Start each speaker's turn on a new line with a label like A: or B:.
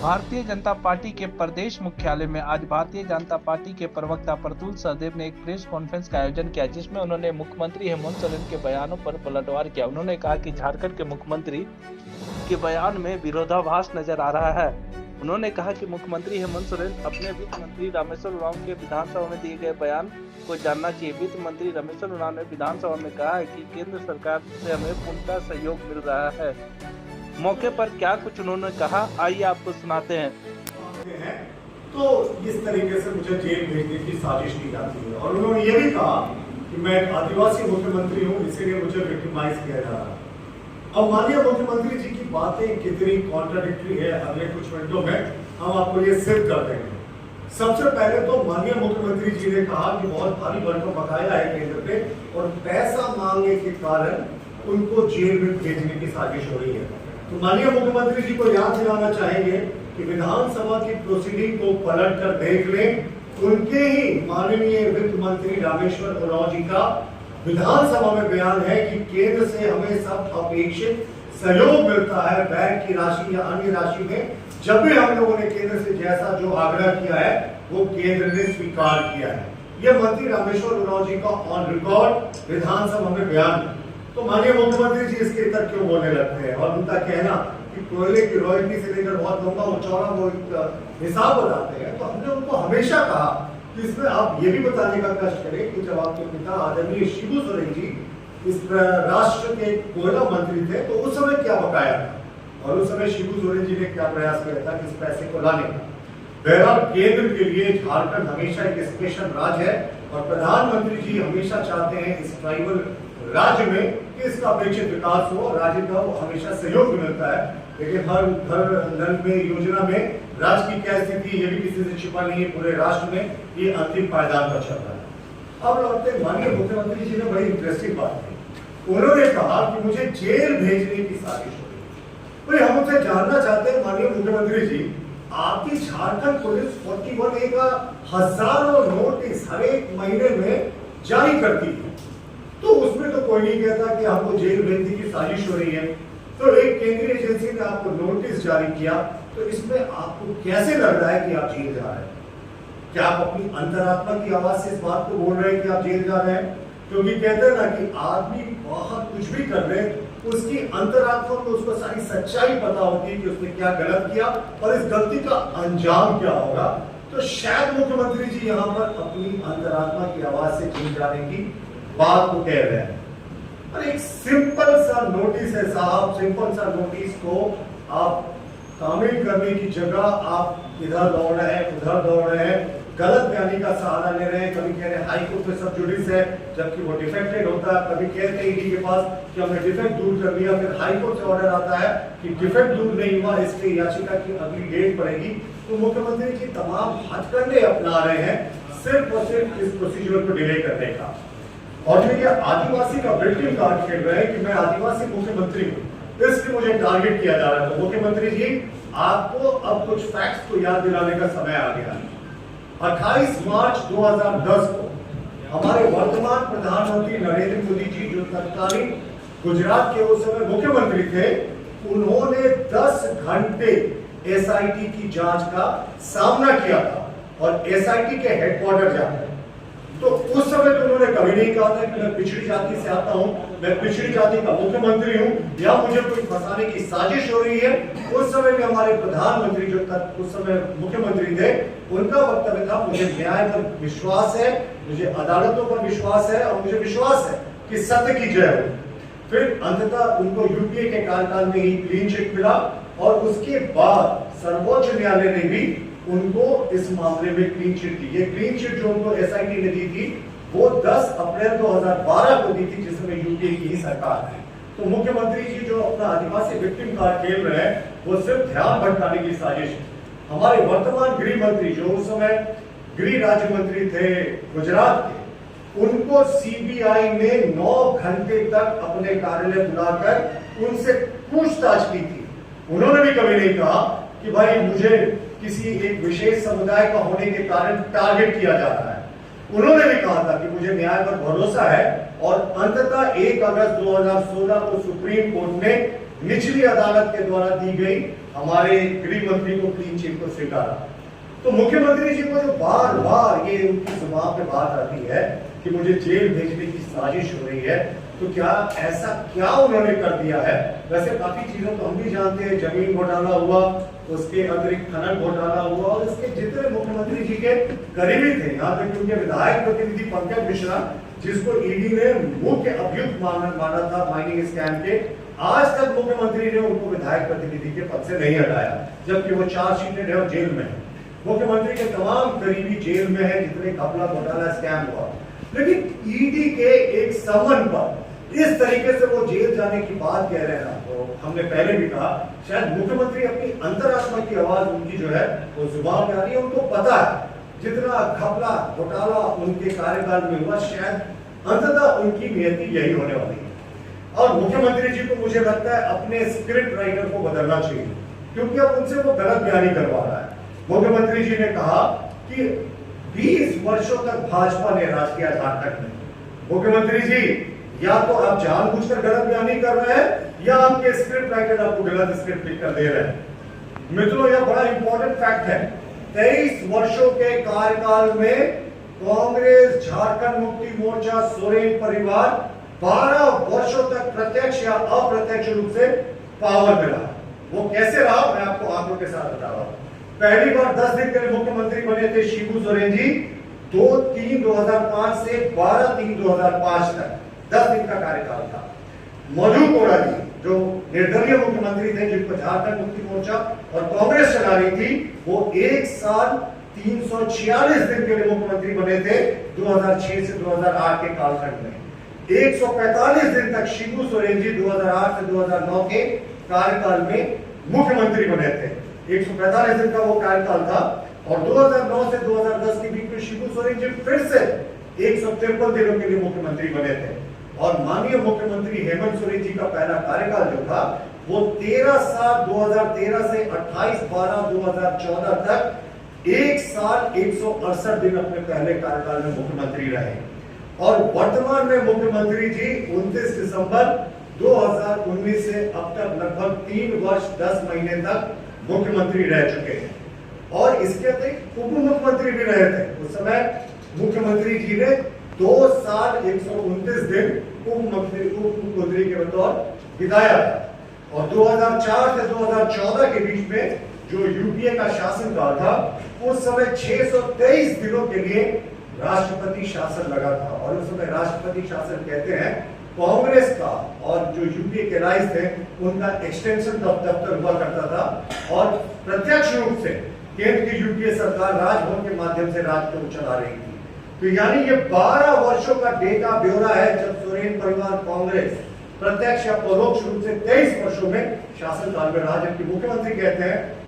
A: Bharatiya Janata party के प्रदेश मुख्यालय में आज भारतीय जनता पार्टी के प्रवक्ता प्रतुल सहदेव ने एक प्रेस कॉन्फ्रेंस का आयोजन किया, जिसमें उन्होंने मुख्यमंत्री हेमंत सोरेन के बयानों पर पलटवार किया। उन्होंने कहा कि झारखंड के मुख्यमंत्री के बयान में विरोधाभास नजर आ रहा है। उन्होंने कहा कि मुख्यमंत्री हेमंत सोरेन अपने वित्त मंत्री रामेश्वर उरांव के विधानसभा में दिए गए बयान को जानना चाहिए। वित्त मंत्री रामेश्वर उरांव ने विधानसभा में कहा है कि केंद्र सरकार से हमें पूर्णतः सहयोग मिल रहा है। मौके पर क्या कुछ उन्होंने कहा, आइए आपको सुनाते हैं।
B: तो इस तरीके से मुझे जेल भेजने की साजिश की जाती है और उन्होंने ये भी कहा कि मैं एक आदिवासी मुख्यमंत्री हूँ, इसीलिए मुझे विक्टिमाइज किया जा रहा है। अब माननीय मुख्यमंत्री जी की बातें कितनी कॉन्ट्राडिक्टरी है, अगले कुछ मिनटों में हम आपको ये सिद्ध कर देंगे। सबसे पहले तो माननीय मुख्यमंत्री जी ने कहा कि बहुत भारी भरकम बकाया है केंद्र पे और पैसा मांगने के कारण उनको जेल में भेजने की साजिश हो रही है। तो माननीय मुख्यमंत्री जी को याद दिलाना चाहेंगे कि विधानसभा की प्रोसीडिंग को पलट कर देख लें। उनके ही माननीय वित्त मंत्री रामेश्वर उरांव जी का विधानसभा में बयान है कि केंद्र से हमें सब अपेक्षित सहयोग मिलता है बैंक की राशि या अन्य राशि में। जब भी हम लोगों ने केंद्र से जैसा जो आग्रह किया है वो केंद्र ने स्वीकार किया है। यह मंत्री रामेश्वर उरांव जी का ऑन रिकॉर्ड विधानसभा में बयान। तो माननीय मुख्यमंत्री जी इसके इतर क्यों बोलने लगते हैं और उनका कहना कि कोयले की रॉयल्टी से लेकर बहुत लंबा और चौड़ा वो हिसाब बताते हैं। तो हमने उनको हमेशा कहा कि इसमें आप ये भी बताने का कष्ट करें कि जब आपके पिता आदरणीय शिबू सोरेन जी इस राष्ट्र के कोयला मंत्री थे तो उस समय क्या बकाया था और उस समय शिबू सोरेन जी ने क्या प्रयास किया था कि इस पैसे को लाने का। बहरहाल केंद्र के लिए झारखंड हमेशा एक स्पेशल राज्य है और प्रधानमंत्री जी हमेशा चाहते हैं इस ट्राइबल राज्य में कि इसका अपेक्षित विकास हो, राज्य का वो हमेशा सहयोग मिलता है। लेकिन हर घर नल में योजना में राज्य की क्या स्थिति ये भी किसी से छिपा नहीं है, पूरे राष्ट्र में ये अंतिम पायदान पर चल रहा है। अब लौटते माननीय मुख्यमंत्री जी ने बड़ी इंटरेस्टिंग बात की। उन्होंने कहा कि मुझे जेल भेजने की साजिश हो रही है। हम उनसे जानना चाहते हैं माननीय मुख्यमंत्री जी, आपकी झारखंड पुलिस 41A का हजारों नोटिस हर एक महीने में जारी करती है, तो उसमें तो कोई नहीं कहता कि आपको जेल भेजने की साजिश हो रही है। तो एक केंद्रीय एजेंसी ने आपको नोटिस जारी किया, तो इसमें आपको कैसे लग रहा है कि आप जेल जा रहे हैं? क्या आप अपनी अंतरात्मा की आवाज से इस बात को बोल रहे हैं कि आप जेल जा रहे हैं? क्योंकि कहते हैं ना कि आदमी बहुत कुछ भी कर ले, उसकी अंतरात्मा को उसको सारी सच्चाई पता होती है कि उसने क्या गलत किया और इस गलती का अंजाम क्या होगा। तो शायद मुख्यमंत्री जी यहाँ पर अपनी अंतरात्मा की आवाज से जेल जाने की बात को कह रहे हैं। और एक सिंपल सा नोटिस है साहब, सिंपल सा नोटिस को आप तामील करने की जगह आप इधर दौड़ रहे हैं उधर दौड़ रहे हैं, गलत बयानी का सहारा ले रहे हैं। कभी कह रहे हैं हाई कोर्ट में सब जुडिस है जबकि वो डिफेक्टेड होता है, कभी कहते हैं ईडी के पास कि हमने डिफेक्ट दूर कर लिया, फिर हाई कोर्ट से ऑर्डर आता है कि डिफेक्ट दूर नहीं हुआ, इसलिए याचिका की अगली डेट पड़ेगी। तो मुख्यमंत्री जी तमाम हथकंडे अपना रहे हैं सिर्फ और सिर्फ इस प्रोसीजर को डिले करने का। और जो ये आदिवासी का विक्टिम कार्ड खेल रहे हैं कि मैं आदिवासी मुख्यमंत्री हूँ, इसलिए मुझे टारगेट किया जा रहा है। तो मुख्यमंत्री जी आपको अब कुछ फैक्ट्स को याद दिलाने का समय आ गया है। 28 मार्च 2010 को हमारे वर्तमान प्रधानमंत्री नरेंद्र मोदी जी जो तत्कालीन गुजरात के उस समय मुख्यमंत्री थे, उन्होंने 10 घंटे एसआईटी की जांच का सामना किया था और एसआईटी के हेडक्वार्टर जाकर। तो उस समय तो उन्होंने कभी नहीं कहा था कि मैं पिछड़ी जाति से आता हूं, मैं पिछड़ी जाति का मुख्यमंत्री हूं या मुझे कोई फंसाने की साजिश हो रही है। उस समय भी हमारे प्रधानमंत्री जो उस समय मुख्यमंत्री थे, उनका वक्तव्य था मुझे न्याय पर विश्वास है, मुझे अदालतों पर विश्वास है और मुझे विश्वास है कि सत्य की जय हो। फिर अंततः उनको यूपीए के कार्यकाल में ही क्लीन चिट मिला और उसके बाद सर्वोच्च न्यायालय ने भी उनको इस मामले में क्लीन चिट दी। ये क्लीन चिट जो उनको एसआईटी ने दी थी वो 10 अप्रैल 2012 को दी थी, जिसमें यूपीए की ही सरकार है। तो मुख्यमंत्री जी जो अपना आदिवासी विक्टिम कार्ड खेल रहे हैं वो सिर्फ ध्यान भटकाने की साजिश है। हमारे वर्तमान गृह मंत्री जो उस समय गृह राज्य मंत्री थे गुजरात के, उनको सीबीआई ने 9 घंटे तक अपने कार्यालय बुलाकर उनसे पूछताछ की थी। उन्होंने भी कभी नहीं कहा कि भाई मुझे किसी एक विशेष समुदाय का होने के कारण टारगेट किया जा रहा है। उन्होंने भी कहा था कि मुझे न्याय पर भरोसा है और अंततः 1 अगस्त 2016 को सुप्रीम कोर्ट ने निचली अदालत के द्वारा दी गई हमारे गृह मंत्री को क्लीन चिट को स्वीकारा। तो मुख्यमंत्री जी को जो बार बार ये उनकी जुबान पे बात आती है कि मुझे जेल भेजने की साजिश हो रही है, तो क्या ऐसा क्या उन्होंने कर दिया है? वैसे काफी चीजों तो हम भी जानते हैं, जमीन घोटाला हुआ, उसके अतिरिक्त खनन घोटाला हुआ, और इसके जितने मुख्यमंत्री जी के करीबी थे, यहाँ तक कि उनके विधायक प्रतिनिधि पंकज मिश्रा, जिसको ईडी ने मुख्य अभियुक्त माना था माइनिंग स्कैम के, आज तक मुख्यमंत्री ने उनको विधायक प्रतिनिधि के पद से नहीं हटाया, जबकि वो चार्जशीटेड है और जेल में है। मुख्यमंत्री के तमाम करीबी जेल में है, जितने घपला घोटाला स्कैम हुआ। लेकिन ईडी के एक समन पर इस तरीके से वो जेल जाने की बात कह रहे हैं ना, तो हमने पहले भी कहा शायद मुख्यमंत्री अपनी अंतरात्मा की आवाज उनकी जो है वो जुबान पे आ रही है। उनको पता है जितना घपला घोटाला उनके कार्यकाल में हुआ, शायद अंततः उनकी नियति यही होने वाली है। और मुख्यमंत्री जी को मुझे लगता है अपने स्क्रिप्ट राइटर को बदलना चाहिए, क्योंकि अब उनसे वो गलत बयानी करवा रहा है। मुख्यमंत्री जी ने कहा कि 20 वर्षों तक भाजपा ने राज किया झारखंड में। मुख्यमंत्री जी, या तो आप जानबूझकर गलत बयानी कर रहे हैं या आपके स्क्रिप्ट राइटर आपको गलत स्क्रिप्ट लिख कर दे रहे हैं। मित्रों, यह बड़ा इंपॉर्टेंट फैक्ट है। 23 वर्षों के कार्यकाल में कांग्रेस, झारखंड मुक्ति मोर्चा, सोरेन परिवार 12 वर्षों तक प्रत्यक्ष या अप्रत्यक्ष रूप से पावर में रहा। वो कैसे रहा, मैं आपको आंकड़ों के साथ बता रहा हूं। पहली बार 10 दिन के लिए मुख्यमंत्री बने थे शिबू सोरेन जी, 2-3-2005 से 12-3-2005 तक 10 दिन का कार्यकाल था। मधु कोड़ा जी, जो निर्दलीय मुख्यमंत्री थे, जिनको झारखंड मुक्ति मोर्चा और कांग्रेस चला रही थी, वो 1 साल 346 दिन के लिए मुख्यमंत्री बने थे 2006 से 2008 के कालखंड में। 145 दिन तक शिबू सोरेन जी 2008 से 2009 के कार्यकाल में मुख्यमंत्री बने थे। 145 दिन का वो कार्यकाल था। और 2009 से 2010 के बीच में शिबू सोरेन जी फिर से 153 दिनों के लिए मुख्यमंत्री बने थे। और माननीय मुख्यमंत्री हेमंत सोरेन जी का पहला कार्यकाल जो था वो 13/7/2013 से 28/12/2014 तक 1 साल 168 दिन अपने पहले कार्यकाल में मुख्यमंत्री रहे। और वर्तमान में मुख्यमंत्री जी 29 दिसंबर 2019 से अब तक लगभग 3 वर्ष 10 महीने तक मुख्यमंत्री रह चुके हैं। और इसके अतिरिक्त उप मुख्यमंत्री भी रहे थे। उस समय मुख्यमंत्री जी ने 2 साल 129 दिन उप मुख्यमंत्री के बतौर बिताया था। और 2004 से 2014 के बीच में जो यूपीए का शासनकाल था, उस समय 623 दिनों के लिए राष्ट्रपति शासन लगा था। और उस समय राष्ट्रपति शासन कहते हैं कांग्रेस का, और जो यूपीए के राइज थे उनका एक्सटेंशन दफ्तर हुआ करता था। और प्रत्यक्ष रूप से केंद्र की यूपीए सरकार राजभवन के माध्यम से राज्य को चला रही थी। तो यानी ये 12 वर्षों का डेटा ब्यौरा है, जब सोरेन परिवार कांग्रेस प्रत्यक्ष या परोक्ष रूप से 23 वर्षों में शासनकाल में रहा। जबकि मुख्यमंत्री कहते हैं